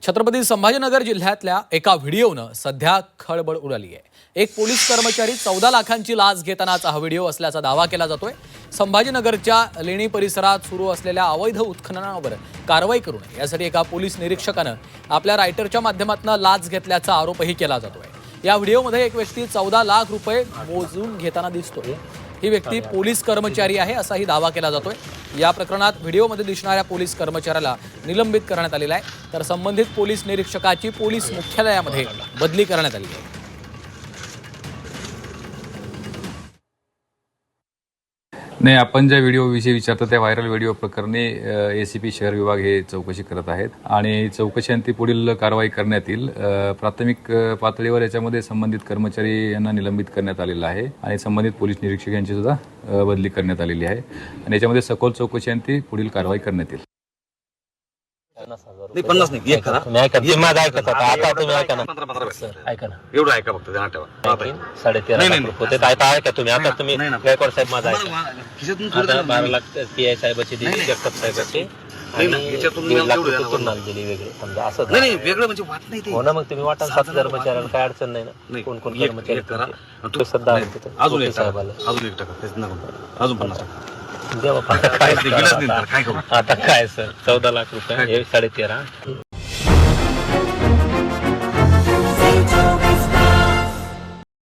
छत्रपती संभाजीनगर जिल्ह्यातल्या एका व्हिडिओनं सध्या खळबळ उडाली आहे। एक पोलीस कर्मचारी 14 लाखांची लाच घेतानाचा हा व्हिडिओ असल्याचा दावा केला जातोय। संभाजीनगरच्या लेणी परिसरात सुरू असलेल्या अवैध उत्खननावर कारवाई करू नये यासाठी एका पोलीस निरीक्षकानं आपल्या रायटरच्या माध्यमातून लाच घेतल्याचा आरोपही केला जातोय। या व्हिडिओमध्ये एक व्यक्ती 14 लाख रुपये मोजून घेताना दिसतोय। ही व्यक्ती पोलीस कर्मचारी आहे असाही दावा केला जातोय। या प्रकरणात व्हिडिओमध्ये दिसणाऱ्या पोलीस कर्मचाऱ्याला निलंबित करण्यात आलेला आहे, तर संबंधित पोलीस निरीक्षकाची पोलीस मुख्यालयामध्ये बदली करण्यात आली आहे। नाही, आपण ज्या व्हिडिओविषयी विचारतो त्या व्हायरल व्हिडिओ प्रकरणी एसीपी शहर विभाग हे चौकशी करत आहेत आणि चौकशीअंती पुढील कारवाई करण्यात येईल। प्राथमिक पातळीवर याच्यामध्ये संबंधित कर्मचारी यांना निलंबित करण्यात आलेलं आहे आणि संबंधित पोलीस निरीक्षक यांची सुद्धा बदली करण्यात आलेली आहे आणि याच्यामध्ये सखोल चौकशीअंती पुढील कारवाई करण्यात येईल। 50 नाही, एक करा. तुम्ही ऐका, तुम्ही माझं ऐकत होता, आता तुम्ही ऐका ना. 15 ऐका ना. एवढं ऐका फक्त ध्यानात ठेवा. आता 13.5 लाख रुपये होते. आता ऐका तुम्ही, आता तुम्ही गायकवाड साहेब माझा ऐका. खिशातून आता 12 लाख पीआय साहेबाची दिली, जगताप साहेबाची आणि याच्यातून 1 लाख एवढं रुपये तुम्हाला दिली वेगळी. समजा असं नाही नाही, वेगळं म्हणजे वाट नाही ते. हो ना, मग तुम्ही वाटा 7,000 कर्मचाऱ्यांना काय अडचण नाही ना. कोण कोण कर्मचारी करा. तुमचे? सध्या अजून एक साहेबाला अजून 1 टक्का तेच नको. अजून 50 टक्का देवा. काय करू? आता काय सर, 14 लाख रुपये हे 13.5